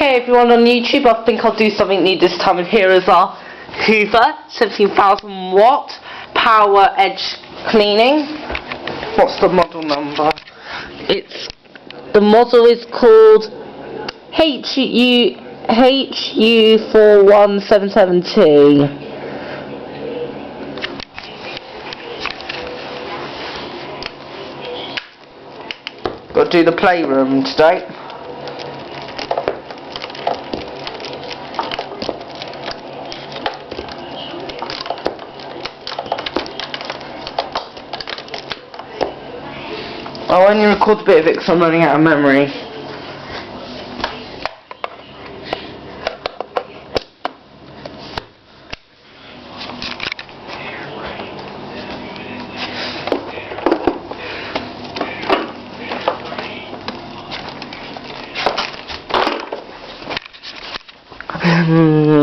Okay everyone on YouTube, I think I'll do something new this time, and here is our Hoover 17,000 watt power edge cleaning. What's the model number? The model is called HU4177T. Got to do the playroom today. I'll only record a bit of it because I'm running out of memory.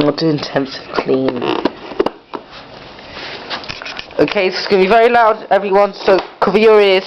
I'll do intensive clean. Okay, this is going to be very loud, everyone, so cover your ears.